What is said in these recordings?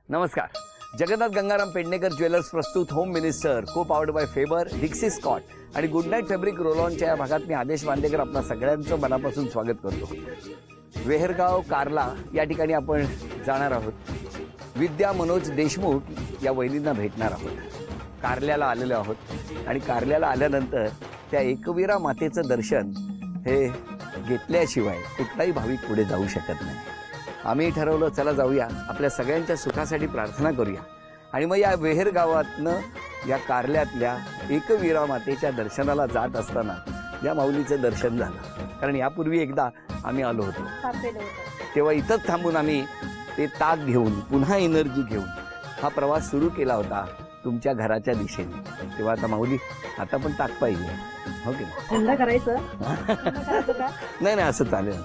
नमस्कार. जगन्नाथ गंगाराम पेडणेकर ज्वेलर्स प्रस्तुत home minister को पावर्ड बाय फेबर, डिक्सी स्कॉट आणि गुड नाईट फॅब्रिक रोलॉनच्या या भागात मी आदेश बांदेकर आपल्या सगळ्यांचं मनापासून स्वागत करतो. वेहरगाव कार्ला या ठिकाणी आपण जाणार आहोत. विद्या मनोज देशमुख या वहिनींना भेटणार आहोत. कार्ल्याला आलेलो आहोत आणि कार्ल्याला आल्यानंतर त्या एकवीरा मातेचं दर्शन हे घेतल्याशिवाय कुठलाही भाविक पुढे जाऊ शकत नाही. आम्ही ठरवलं चला जाऊया, आपल्या सगळ्यांच्या सुखासाठी प्रार्थना करूया. आणि मग या वेहेर गावातनं या कार्ल्यातल्या एकवीरा मातेच्या दर्शनाला जात असताना या माऊलीचं दर्शन झालं. कारण यापूर्वी एकदा आम्ही आलो होतो, तेव्हा इथंच थांबून आम्ही ते ताक घेऊन पुन्हा एनर्जी घेऊन हा प्रवास सुरू केला होता तुमच्या घराच्या दिशेने. तेव्हा आता माऊली आता पण ताक पाहिजे, हो की थंड करायचं नाही? नाही असं चालेल.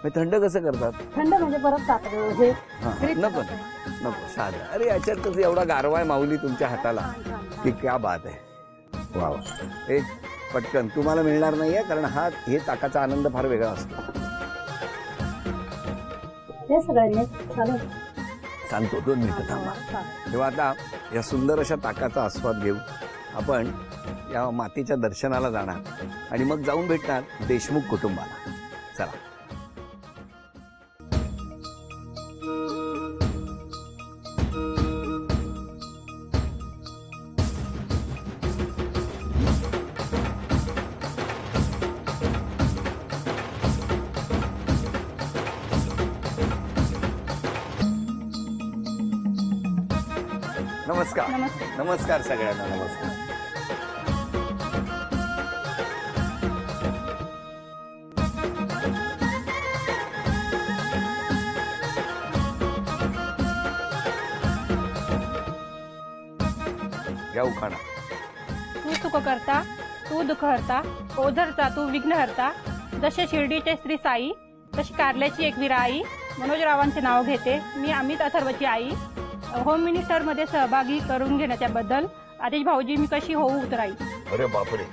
मग थंड कसं करतात? थंड म्हणजे परत ताप हे नको नको साधं. अरे याच्यात कसं एवढा गारवा आहे माऊली तुमच्या हाताला की क्या बात आहे. वाव. हे पटकन तुम्हाला मिळणार नाहीये, कारण हे ताकाचा आनंद फार वेगळा असतो. हे सगळ्यांनी चालेल. सांगतो 2 मिनिटं थांबा. तेव्हा आता या सुंदर अशा ताकाचा आस्वाद घेऊ आपण या मातेच्या दर्शनाला जाणार आणि मग जाऊन भेटणार देशमुख कुटुंबाला. चला. नमस्कार. नमस्कार सगळ्यांना. नमस्कार. घ्या उखाणा. तू सुख करता, तू दुःख हरता, ओझरता तू विघ्न हरता. जसे शिर्डीचे श्री साई, तशी कारल्याची एकवीरा आई. मनोजरावांचे नाव घेते मी, अमित अथर्वची आई. होम मिनिस्टर मध्ये सहभागी करून घेण्याच्याबद्दल आदेश भाऊजी मी कशी होऊ उतराई. अरे बापरे,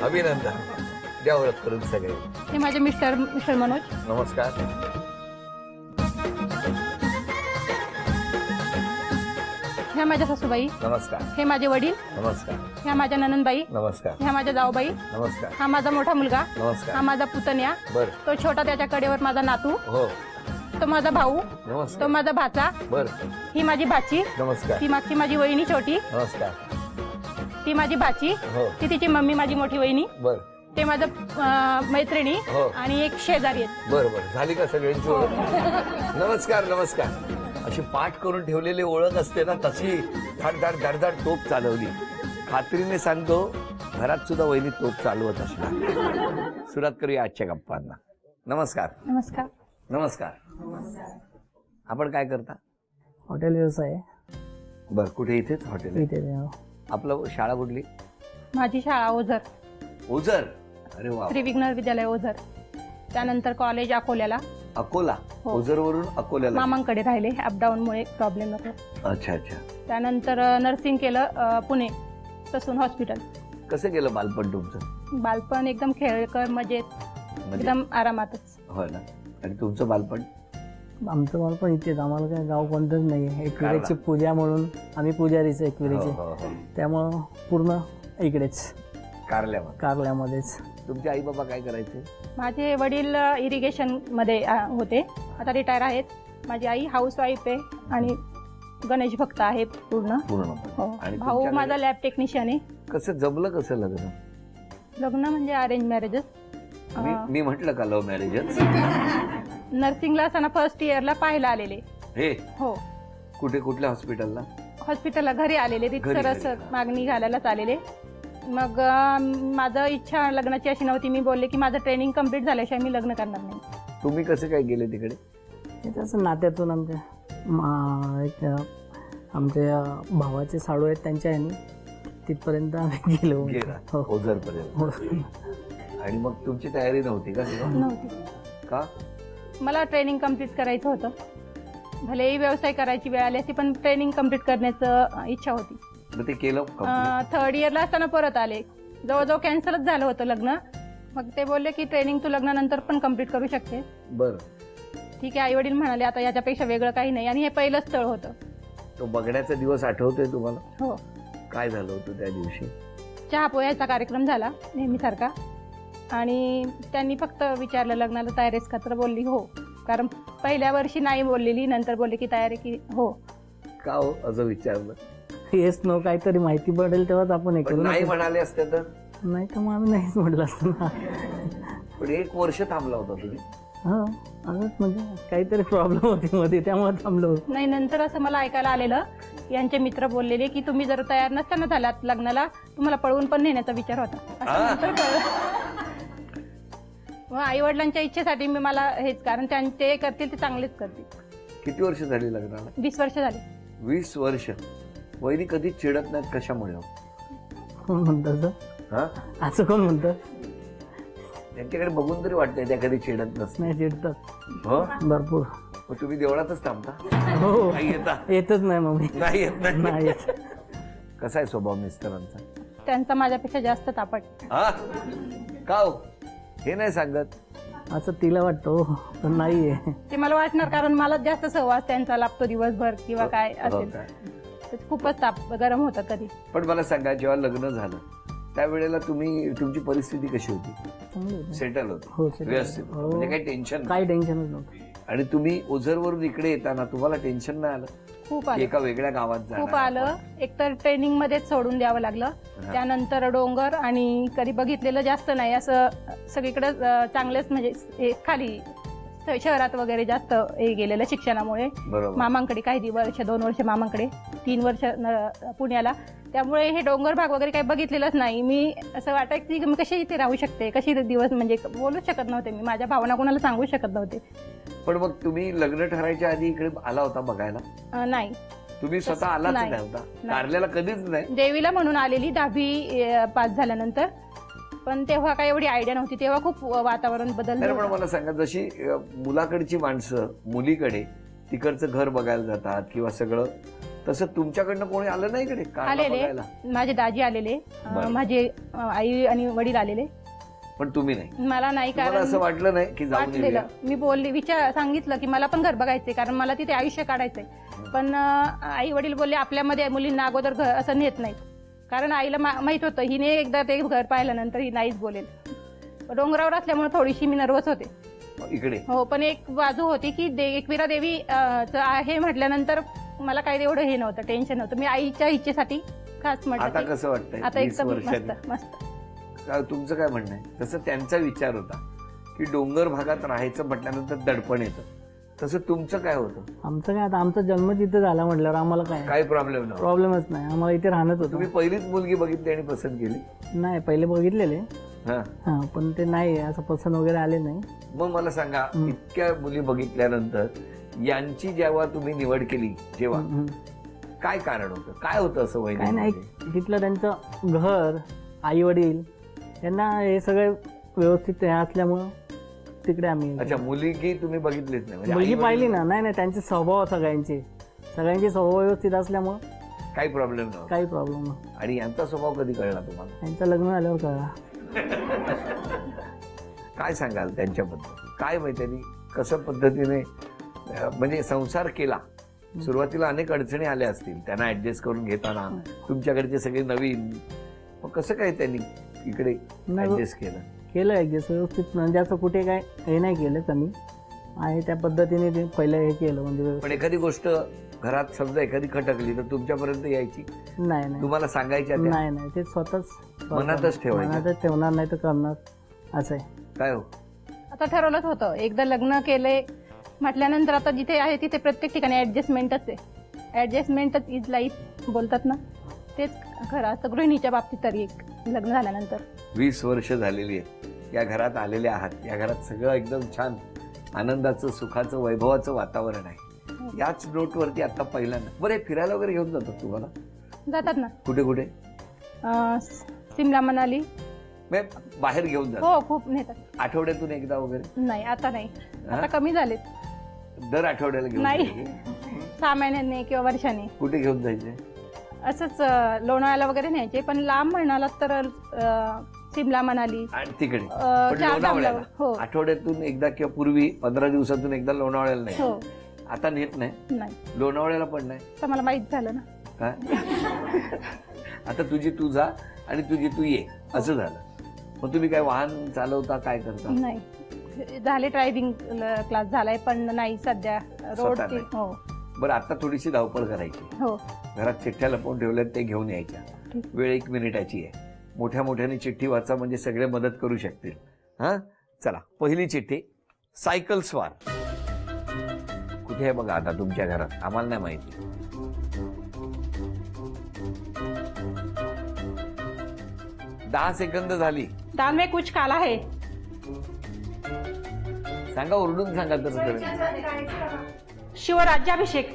अभिनंदन. द्या ओळख करून सगळे. हे माझे मिस्टर मनोज. नमस्कार. ह्या माझ्या सासूबाई. नमस्कार. हे माझे वडील. नमस्कार. ह्या माझ्या ननंदबाई. नमस्कार. ह्या माझ्या जाऊबाई. नमस्कार. हा माझा मोठा मुलगा. नमस्कार. हा माझा पुतण्या. बर. तो छोटा त्याच्या कडेवर माझा नातू. हो. तो माझा भाऊ. नमस्कार. तो माझा भाचा. बर. ही माझी भाची. नमस्कार. ती मागची माझी वहिनी छोटी. नमस्कार. ती माझी भाची. हो. ती तिची मम्मी माझी मोठी वहिनी. बर. ते माझं मैत्रिणी. हो. आणि एक शेजारी आहेत. बर बर. झाली का सगळ्यांची ओळख? नमस्कार. नमस्कार. अशी पाठ करून ठेवलेली ओळख असते ना, तशी धाडधाड धाडधाड तोप चालवली. खात्रीने सांगतो घरात सुद्धा वहिनी तोप चालवत असणार. सुरुवात करूया आजच्या गप्पांना. नमस्कार. नमस्कार. नमस्कार. आपण काय करता? हॉटेल व्यवसाय आहे. बर. कुठे? इथेच हॉटेल? इथे आपलं शाळा कुठली? माझी शाळा ओझर. ओझर. अरे वा. श्री विघ्नर विद्यालय ओझर. त्यानंतर कॉलेज अकोल्याला. अकोला. हो. ओझर वरून अकोल्याला. मामांकडे राहिले, अपडाऊन मुळे प्रॉब्लेम नको. अच्छा अच्छा. त्यानंतर नर्सिंग केलं पुणे ससून हॉस्पिटल. कसं गेलं बालपण तुमचं? बालपण एकदम खेळकर, मजेत, एकदम आरामातच. हो ना. आणि तुमचं बालपण? आमचं मला पण इथेच. आम्हाला काय गाव कोणतंच नाही. एकविरेची कारला. पूजा म्हणून आम्ही पुजारीच एकविरेचे. हो, हो, हो. त्यामुळं पूर्ण इकडेच कारल्यामध्ये. कारल्यामध्येच. तुमचे आई बाबा काय करायचे? माझे वडील इरिगेशन मध्ये होते, आता रिटायर आहेत. माझी आई हाऊस वाईफ आहे आणि गणेश भक्त आहे पूर्ण. हो. आणि भाऊ तुमच्याकडे? माझा लॅब टेक्निशियन आहे. कसं जमलं कसं लग्न? लग्न म्हणजे अरेंज मॅरेजच. मी म्हटलं का लव्ह मॅरेजच? नर्सिंगला असताना फर्स्ट इयरला पाहायला आलेले. हे हो. कुठे? कुठल्या हॉस्पिटलला? हॉस्पिटलला घरी आलेले, घरी. सरस मागणी घालायलाच आलेले. मग माझं इच्छा लग्नाची अशी नव्हती. मी बोलले की माझं ट्रेनिंग कम्प्लीट झाल्याशिवाय मी लग्न करणार नाही. तुम्ही कसं काय गेले तिकडे? हे तसं नात्यातून एक आमच्या भावाचे साडू आहेत, त्यांच्या ह्यानी तिथपर्यंत आम्ही गेलो. हो. ओझर पर्यंत. आणि मग तुमची तयारी नव्हती का? नव्हती. का? मला ट्रेनिंग कम्प्लीट करायचं होतं. भलेही व्यवसाय करायची वेळ आली असती, पण ट्रेनिंग कम्प्लीट करण्याचं इच्छा होती. मग ते केलं? थर्ड इयरला असताना परत आले. जवळजवळ कॅन्सलच झालं होतं लग्न. मग ते बोलले की ट्रेनिंग तू लग्नानंतर पण कम्प्लीट करू शकते. बरं. ठीक आहे. आई वडील म्हणाले आता याच्यापेक्षा वेगळं काही नाही, आणि हे पहिलं स्थळ होतं. तो बघण्याचा दिवस आठवतोय तुम्हाला? हो. काय झालं होतं त्या दिवशी? चहा पोह्याचा कार्यक्रम झाला नेहमीसारखा आणि त्यांनी फक्त विचारलं लग्नाला तयार आहेस का, तर बोलली हो. कारण पहिल्या वर्षी नाही बोललेली, नंतर बोलली की तयार आहे की हो. का हो असं विचारलं? येस नो काहीतरी माहिती पडेल तेव्हाच आपण हे पण करू. नाही म्हणाले असते तर? नाही तर मग आम्ही नाहीच म्हटलं असतं ना. पण 1 वर्ष थांबला होता तुम्ही. हो असंच म्हणजे काहीतरी प्रॉब्लेम होती मध्ये त्यामुळे थांबलो. नाही, नंतर असं मला ऐकायला आलेलं, यांचे मित्र बोललेले की तुम्ही जर तयार नसताना झालात लग्नाला, तुम्हाला पळवून पण नेण्याचा विचार होता. असं नंतर कळलं. मग आई वडिलांच्या इच्छेसाठी मी मला हेच, कारण ते करतील ते चांगलेच करतील. किती वर्ष झाली लग्नाला? 20 वर्ष झाली. 20 वर्ष. वहिनी कधी चिडत नाहीत कशामुळे हो? कोण म्हणतं असं? हा, असं कोण म्हणतं? त्यांच्याकडे बघून तरी वाटतंय त्या कधी चिडत नसते. नाही चिडतात हो, भरपूर. मग तुम्ही देवळातच थांबता? हो नाही येता? येतच नाही मग मी. नाही येत नाही नाही. येत. कसा आहे स्वभाव मिस्टरांचा? त्यांचा माझ्यापेक्षा जास्त तापट. हा, का हो? हे नाही सांगत? असं तिला वाटतं हो, पण नाहीये. ते मला वाटणार, कारण मला जास्त सहवास त्यांचा लागतो दिवसभर किंवा काय हो असेल. काय? तर खूपच ताप गरम होतं कधी. पण मला सांगा, जेव्हा लग्न झालं त्यावेळेला तुमची परिस्थिती कशी होती? चांगलं होतं. सेटल होती? हो settle व्यवस्थित? होतं. हो. म्हणजे काही टेन्शन नाही? काही टेन्शनच नव्हतं. आणि तुम्ही ओझरवरून इकडे येताना तुम्हाला टेन्शन नाही आलं खूप की आलं, एका वेगळ्या गावात खूप जाणार आलं. आपण? एकतर ट्रेनिंग मध्येच सोडून द्यावं लागलं, त्यानंतर डोंगर आणि कधी बघितलेलं जास्त नाही असं सगळीकडे चांगलेच म्हणजे हे खाली शहरात वगैरे जास्त हे गेलेलं शिक्षणामुळे. बरोबर. मामांकडे काही वर्ष, 2 वर्ष मामांकडे, 3 वर्ष पुण्याला. त्यामुळे हे डोंगर भाग वगैरे काही बघितलेलंच नाही. मी असं वाटायचं की मी कशी इथे राहू शकते, कशी दिवस म्हणजे बोलूच शकत नव्हते मी, माझ्या भावना कोणाला सांगू शकत नव्हते. पण मग तुम्ही लग्न ठरायच्या आधी इकडे आला होता बघायला? नाही, तुम्ही स्वतः आलाच नाही. नाही होता? कारल्याला कधीच नाही? देवीला म्हणून आलेली 10वी पास झाल्यानंतर, पण तेव्हा काही एवढी आयडिया नव्हती. तेव्हा खूप वातावरण बदललं नाही, पण होतं. मला सांगा, जशी मुलाकडची माणसं मुलीकडे तिकडचं घर बघायला जातात किंवा सगळं, तसं तुमच्याकडनं कोणी आलं नाही इकडे कारला आलेले, बघायला? माझे दाजी आलेले, बरं. माझे आई आणि वडील आलेले. पण तुम्ही नाही? मला नाही, तुम्हाला कारण असं वाटलं नाही की जाऊन वाटलेलं. येऊया? मी बोलली, सांगितलं की मला पण घर बघायचंय, कारण मला तिथे आयुष्य काढायचंय. पण आई वडील बोलले आपल्यामध्ये मुलींना अगोदर घर असं नेत नाहीत, कारण आईला माहित होतं हिने एकदा ते घर पाहिल्यानंतर ही नाहीच बोलेल. डोंगरावर असल्यामुळे थोडीशी मी नर्वस होते. इकडे हो, पण एक बाजू होती की एकविरा देवी आहे म्हटल्यानंतर मला काही एवढं हे नव्हतं, टेन्शन नव्हतं. मी आईच्या इच्छेसाठी खास आता म्हटलं की कसं वाटतंय आता 20 एकदम वर्षांनी? मस्त मस्त. तुमचं काय म्हणणं आहे? तसं त्यांचा विचार होता की डोंगर भागात राहायचं म्हटल्यानंतर दडपण येतं, तसं तुमचं काय होतं? आमचं काय, आता आमचा जन्म जिथे झाला म्हटल्यावर आम्हाला काय काही प्रॉब्लेम नव्हता? प्रॉब्लेमच नाही, आम्हाला इथे राहणंच होतं. तुम्ही पहिलीच मुलगी बघितली आणि पसंत केली? नाही पहिले बघितलेले, हा, हा पण ते नाही असं पसंत वगैरे आले नाही. मग मला सांगा, इतक्या मुली बघितल्यानंतर यांची जेव्हा तुम्ही निवड केली, जेव्हा काय कारण होतं? काय होतं असं काय नाही, वहिनी? तिथलं त्यांचं घर, आई वडील यांना हे सगळे व्यवस्थित हे असल्यामुळं तिकडे आम्ही. अच्छा, मुलगी तुम्ही बघितलीच नाही? म्हणजे मुलगी आई-वडील- पाहिली ना, नाही नाही त्यांचे स्वभाव सगळ्यांचे स्वभाव व्यवस्थित असल्यामुळं काही प्रॉब्लेम नव्हता? काही प्रॉब्लेम नाही. आणि यांचा स्वभाव कधी कळला तुम्हाला? त्यांचं लग्न झाल्यावर कळला. काय सांगाल त्यांच्याबद्दल? काय माहिती त्यांनी कसं पद्धतीने म्हणजे संसार केला? सुरुवातीला अनेक अडचणी आल्या असतील त्यांना ऍडजस्ट करून घेताना, तुमच्याकडचे सगळे नवीन, मग कसं काय त्यांनी इकडे नाही, ऍडजस्ट केलं? केलं ऍडजस्ट व्यवस्थित, म्हणजे असं कुठे काय हे नाही केलं कमी आहे, त्या पद्धतीने ते पहिलं हे केलं म्हणजे पण व्यवस्थित. एखादी गोष्ट घरात समजा एखादी खटकली तर तुमच्यापर्यंत यायची? नाही नाही तुम्हाला सांगायच्या त्या? नाही नाही, ते स्वतःच मनातच ठेवायचं? मनातच ठेवणार, नाही तर करणार असं आहे. काय हो? आता ठरवलंच होतं, एकदा लग्न केले म्हटल्यानंतर आता जिथे आहे तिथे प्रत्येक ठिकाणी ऍडजस्टमेंटच आहे. ऍडजस्टमेंटच इज लाईफ बोलतात ना, तेच खरं असतं गृहिणीच्या बाबतीत तरी. एक लग्न झाल्यानंतर 20 वर्ष झालेली आहेत या घरात आलेले आहात, या घरात सगळं एकदम छान आनंदाचं, सुखाचं, वैभवाचं वातावरण आहे. याच नोटवरती आता पहिल्यांदा बरं हे फिरायला वगैरे घेऊन जातात तुम्हाला? जातात ना. कुठे कुठे? सिमला, मनाली. म्हणजे बाहेर घेऊन जातात? हो, खूप नेतात. आठवड्यातून एकदा वगैरे? नाही, आता नाही, हा? आता कमी झालेत. दर आठवड्याला घेऊन नाही. जायचे? 6 महिन्यांनी किंवा वर्षाने. कुठे घेऊन जायचे? असंच लोणावळ्याला वगैरे न्यायचे, पण लांब म्हणालात तर सिमला, मनाली. आणि तिकडे पण चारधामला. लोणावळ्याला हो आठवड्यातून एकदा किंवा पूर्वी 15 दिवसातून एकदा लोणावळ्याला नाही? हो. आता नेत नाही, नाही लोणावळ्याला पण नाही. तर मला माहित झालं ना. काय आता तुझी तू जा आणि तुझी तू ये असं झालं. मग तुम्ही काय वाहन चालवता, काय करता? नाही झाले ड्रायव्हिंग क्लास झालाय पण नाही सध्या रोड. स्वतः नाही. हो बरं, आता थोडीशी धावपळ करायची. हो घरात चिठ्ठ्या लपवून ठेवल्यात, ते घेऊन यायच्या. ठीक. वेळ 1 मिनिटाची आहे. मोठ्या मोठ्याने चिठ्ठी वाचा म्हणजे सगळे मदत करू शकतील. हा चला, पहिली चिठ्ठी. सायकल स्वार कुठे आहे बघा आता तुमच्या घरात, आम्हाला नाही माहिती. दहा सेकंद झाली. दाल में कुछ काला है. सांगा, ओरडून सांगा तसं करेल. शिवराज्याभिषेक.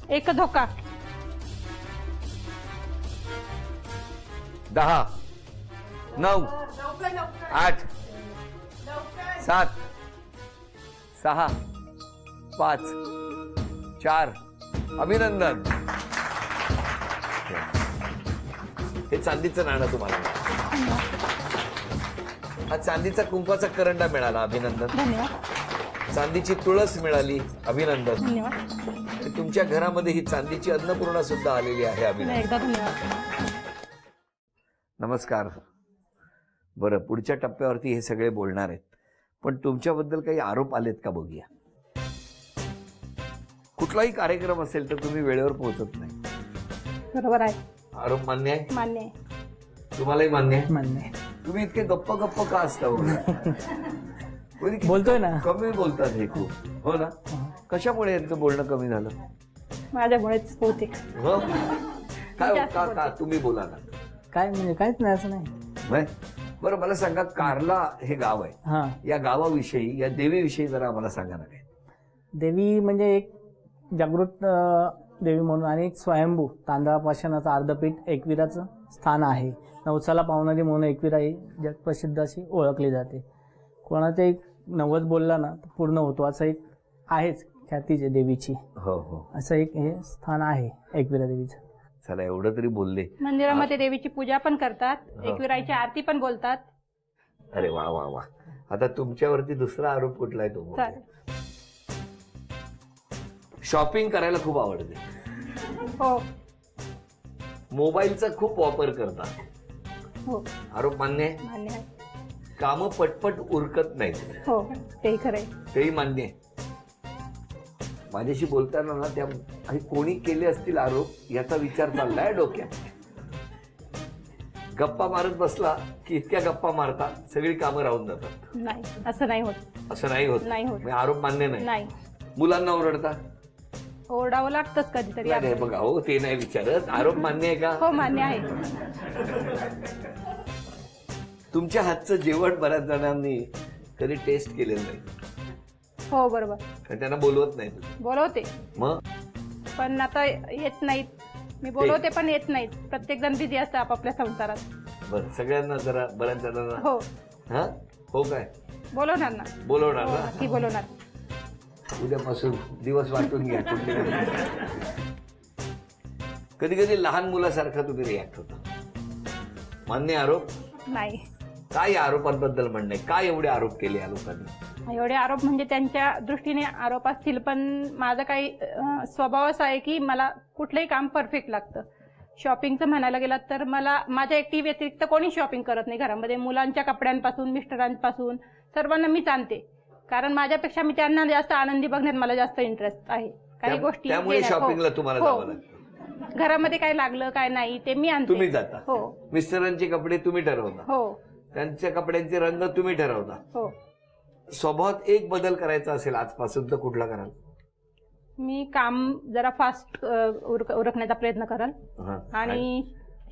एक धोका. 10 9 8 7 6 5 4 अभिनंदन. हे चांदीचं नाणं तुम्हाला मिळालं. हा चांदीचा कुंकवाचा करंडा मिळाला, अभिनंदन. धन्यवाद. चांदीची तुळस मिळाली, अभिनंदन. धन्यवाद. आणि तुमच्या घरामध्ये ही चांदीची अन्नपूर्णा सुद्धा आलेली आहे, अभिनंदन. एकदा धन्यवाद. नमस्कार. बरं, पुढच्या टप्प्यावरती हे सगळे बोलणार आहेत, पण तुमच्याबद्दल काही आरोप आलेत का बघूया. कुठलाही कार्यक्रम असेल तर तुम्ही वेळेवर पोहोचत नाही. बरोबर आहे. आरोप मान्य आहे? मान्य आहे. तुम्हालाही मान्य आहे? मान्य आहे. तुम्ही इतके गप्प गप्प का असता हो? कोणी किती बोलतोय ना. कमी बोलतात हे खूप, हो ना? कशामुळे यांचं बोलणं कमी झालं? माझ्यामुळेच होते. हो? काय जास्त का बोलते. तुम्ही बोला ना. काय म्हणजे काहीच नाही, असं नाही. नाही? बरं, मला सांगा, कार्ला हे गाव आहे, हा, या गावाविषयी, या देवीविषयी जरा आम्हाला सांगा ना. काय देवी म्हणजे एक जागृत देवी म्हणून आणि एक स्वयंभू तांदळापाषाणाचं अर्धपीठ एकविराचं स्थान आहे. नवसाला पावणारी म्हणून एकविरा ही जगप्रसिद्ध अशी ओळखली जाते. कोणाचं एक नवस बोलला ना तर पूर्ण होतो, असं एक आहेच ख्यातीचे देवीची. हो हो, असं एक हे स्थान आहे एकविरा देवीचं. चला, एवढं तरी बोलले. मंदिरामध्ये देवीची पूजा पण करतात, एकविराईची आरती पण बोलतात. अरे वा वा वा. आता तुमच्यावरती दुसरा आरोप कुठला आहे तो? चालेल. शॉपिंग करायला खूप आवडते, हो मोबाईलचा खूप वापर करता. हो आरोप मान्य आहे? मान्य आहे. कामं पटपट उरकत नाहीत, हो तेही खरंय. तेही मान्य आहे. माझ्याशी बोलताना ना त्या आणि कोणी केले असतील आरोप याचा विचार चाललाय डोक्यात. गप्पा मारत बसला की इतक्या गप्पा मारता सगळी कामं राहून जातात. नाही असं नाही होत. असं नाही होत. नाही होत. म्हणजे आरोप मान्य नाही. नाही. मुलांना ओरडता? ओरडावं लागतंच कधीतरी. नाही नाही, बघा हो, ते नाही विचारत. आरोप मान्य आहे का? हो मान्य आहे. तुमच्या हातचं जेवण बऱ्याच जणांनी कधी टेस्ट केलेलं नाही, हो बरोबर. कारण त्यांना बोलवत नाही तुम्ही. बोलवते मग पण आता येत नाहीत. मी बोलवते पण येत नाहीत. प्रत्येक जण बिझी असतं आपापल्या संसारात. बरं, सगळ्यांना जरा, बऱ्याच जणांना. हो हा हो, काय बोलवणार ना. बोलवणार हो ना? नक्की बोलवणार. उद्यापासून दिवस वाटून घ्या. कधी कधी लहान मुलासारखा तुम्ही रिॲक्ट होता. मान्य आरोप? नाही. काय या आरोपांबद्दल म्हणणे? काय एवढे आरोप केले या लोकांनी? एवढे आरोप म्हणजे त्यांच्या दृष्टीने आरोप असतील, पण माझं काही स्वभाव असा आहे की मला कुठलंही काम परफेक्ट लागतं. शॉपिंगचं म्हणायला गेलं तर मला माझ्या एकटी व्यतिरिक्त कोणी शॉपिंग करत नाही घरामध्ये. मुलांच्या कपड्यांपासून मिस्टरांपासून सर्वांना मीच आणते, कारण माझ्यापेक्षा मी त्यांना जास्त आनंदी बघण्यात मला जास्त इंटरेस्ट आहे. काही गोष्टी त्यामुळे घेण्यात. हो. शॉपिंगला तुम्हाला हो. जावं लागतं. घरामध्ये काय लागलं काय नाही ते मी आणते. तुम्ही जाता? हो मिस्टरांचे कपडे तुम्ही ठरवता? हो त्यांच्या कपड्यांचे रंग तुम्ही ठरवता? हो. स्वभावात एक बदल करायचा असेल आजपासून तर कुठला कराल? मी काम जरा फास्ट उरकण्याचा प्रयत्न कराल हा. आणि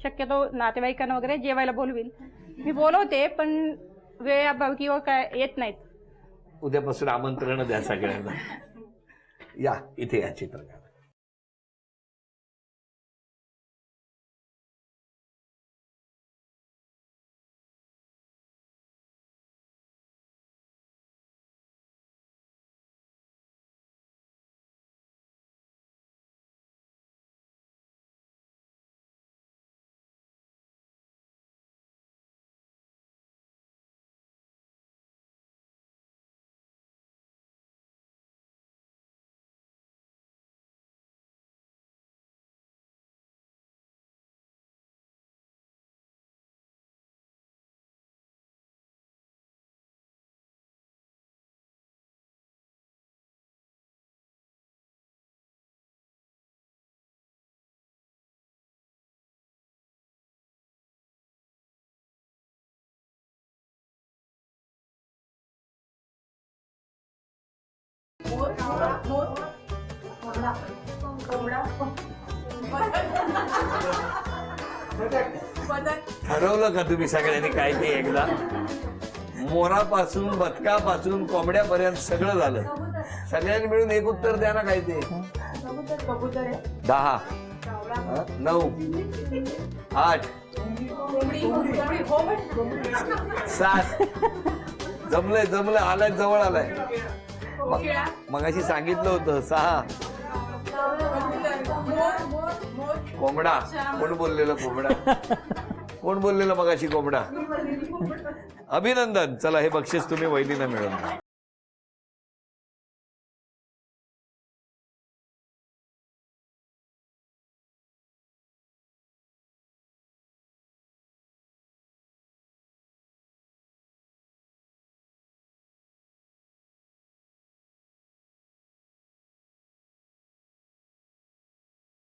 शक्यतो नातेवाईकांना वगैरे जेवायला बोलवील. मी बोलवते पण वेळ किंवा काय येत नाहीत. उद्यापासून आमंत्रण द्या सगळ्यांना. या इथे या चित्रकार. ठरवलं का तुम्ही सगळ्यांनी काय ते एकदा? मोरापासून बदकापासून कोंबड्यापर्यंत सगळं झालं. सगळ्यांनी मिळून एक उत्तर द्या ना. काय ते? 10, 9, 8, 7. जमलंय आलाय, जवळ आलाय. मगाशी सांगितलं होतं 6. कोंबडा. कोण बोललेलं कोंबडा? कोण बोललेलं मगाशी कोंबडा? अभिनंदन. चला, हे बक्षीस तुम्ही वहिनीला मिळवून द्या.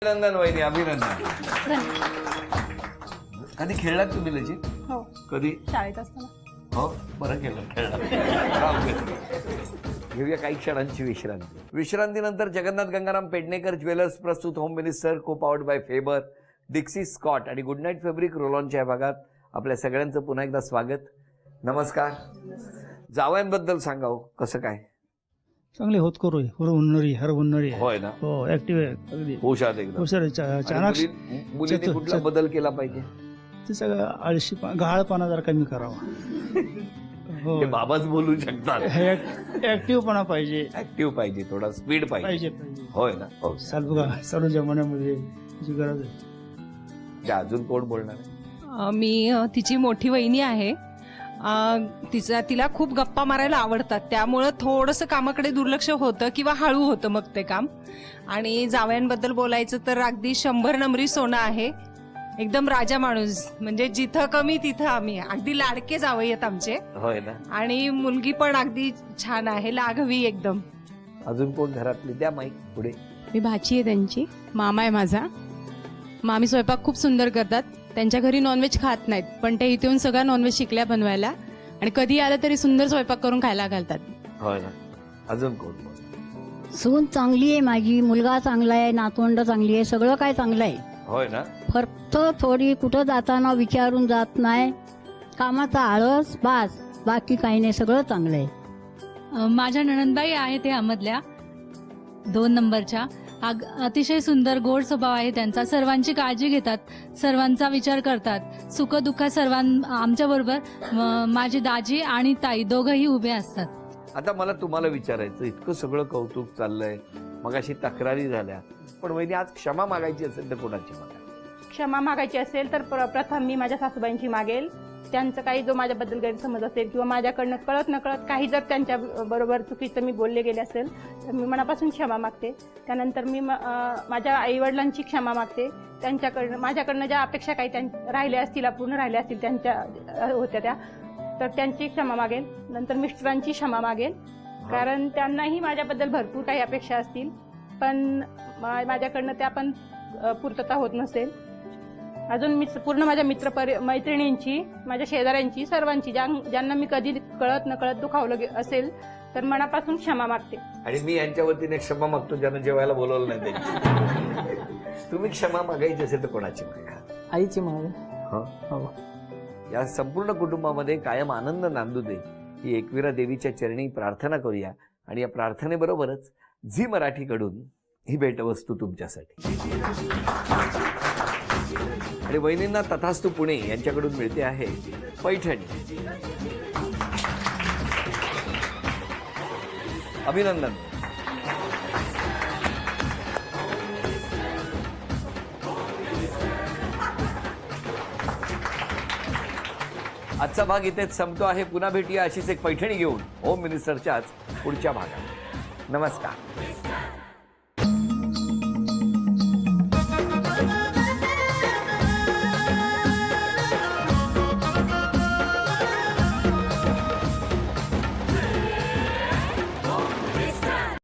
अभिनंदन वहिनी, अभिनंदन. कधी खेळलात तुम्ही लची? हो, कधी? शाळेत असताना. हो, बरं केलं खेळला. घेऊया काही क्षणांची विश्रांतीनंतर जगन्नाथ गंगाराम पेडणेकर ज्वेलर्स प्रस्तुत होम मिनिस्टर, को पावर्ड बाय फेबर, डिक्सी स्कॉट आणि गुड नाईट फॅब्रिक रोलॉनच्या या भागात आपल्या सगळ्यांचं पुन्हा एकदा स्वागत. नमस्कार. जावयांबद्दल सांगाव कसं काय? चांगले होत करू हर उन्नरी होय ना? हो, ऍक्टिव्ह आहे अगदी. हुशार एकदम. हुशार चाणाक्ष. मुलीने कुठला बदल केला पाहिजे? ते सगळं आळशी गहाळपणा जरा कमी करावा. हो, हे बाबाच बोलू शकतात. ऍक्टिव्हपणा पाहिजे. ऍक्टिव्ह पाहिजे, थोडा स्पीड पाहिजे. होय ना? हो. चालू जमान्यामध्ये त्याची गरज आहे. अजून कोण बोलणार आहे? मी तिची मोठी वहिनी आहे. तिला खूप गप्पा मारायला आवडतात, त्यामुळं थोडंसं कामाकडे दुर्लक्ष होतं किंवा हळू होतं मग ते काम. आणि जावयांबद्दल बोलायचं तर अगदी 100 नंबरी सोनं आहे. एकदम राजा माणूस, म्हणजे जिथं कमी तिथं आम्ही. अगदी लाडके जावई आहेत आमचे. होय ना? आणि मुलगी पण अगदी छान आहे, लाघवी एकदम. अजून कोण घरातली? द्या माईक पुढे. मी भाची आहे त्यांची, मामा आहे माझा. मामी स्वयंपाक खूप सुंदर करतात. त्यांच्या घरी नॉनव्हेज खात नाहीत, पण ते इथे येऊन सगळं नॉनव्हेज शिकल्या बनवायला, आणि कधी आलं तरी सुंदर स्वयंपाक करून खायला घालतात. होय ना? अजून कोण? सून चांगली आहे माझी, मुलगा चांगला आहे, नातवंड चांगली आहे, सगळं काय चांगलं आहे. होय ना? फक्त थोडी कुठं जाताना विचारून जात नाही, कामाचा आळस बास, बाकी काही नाही, सगळं चांगलं आहे. माझ्या नणंदबाई आहेत त्यामधल्या 2 नंबरच्या. अतिशय सुंदर गोड स्वभाव आहे त्यांचा. सर्वांची काळजी घेतात, सर्वांचा विचार करतात. सुखदुःखात आमच्या बरोबर माझी दाजी आणि ताई दोघंही उभे असतात. आता मला तुम्हाला विचारायचं, इतकं सगळं कौतुक चाललंय, मगाशी तक्रारी झाल्या, पण वहिनी आज क्षमा मागायची असेल तर कोणाची मागायची? क्षमा मागायची असेल तर प्रथम मी माझ्या सासूबाईंची मागेल. त्यांचं काही जो माझ्याबद्दल गैरसमज असेल किंवा माझ्याकडनं कळत नकळत काही जर त्यांच्या बरोबर चुकीचं मी बोलले गेले असेल तर मी मनापासून क्षमा मागते. त्यानंतर मी माझ्या आईवडिलांची क्षमा मागते. त्यांच्याकडनं माझ्याकडनं ज्या अपेक्षा काही राहिल्या असतील, अपूर्ण राहिल्या असतील त्यांच्या होत्या त्या, तर त्यांची क्षमा मागेल. नंतर मिस्टरांची क्षमा मागेल, कारण त्यांनाही माझ्याबद्दल भरपूर काही अपेक्षा असतील, पण माझ्याकडनं त्या पण पूर्तता होत नसेल. अजून मी पूर्ण माझ्या मैत्रिणींची, माझ्या शेजाऱ्यांची, सर्वांची ज्यांना मी कधी कळत नकळत दुखावलं असेल तर मनापासून क्षमा मागते. आणि मी यांच्या वतीने क्षमा मागतो ज्यांना जेवायला बोलवलं नाही त्यांची. तुम्ही क्षमा मागायची असेल तर कोणाची मागा? आईची मागे. हो. या संपूर्ण कुटुंबामध्ये कायम आनंद नांदू दे ही एकविरा देवीच्या चरणी प्रार्थना करूया. आणि या प्रार्थनेबरोबरच झी मराठीकडून ही भेटवस्तू तुमच्यासाठी. आणि वहिनींना तथास्तु पुणे यांच्याकडून मिळते आहे पैठणी. अभिनंदन. आजचा भाग इथेच संपतो आहे. पुन्हा भेटूया अशीच एक पैठणी घेऊन होम मिनिस्टरच्याच पुढच्या भागात. नमस्कार.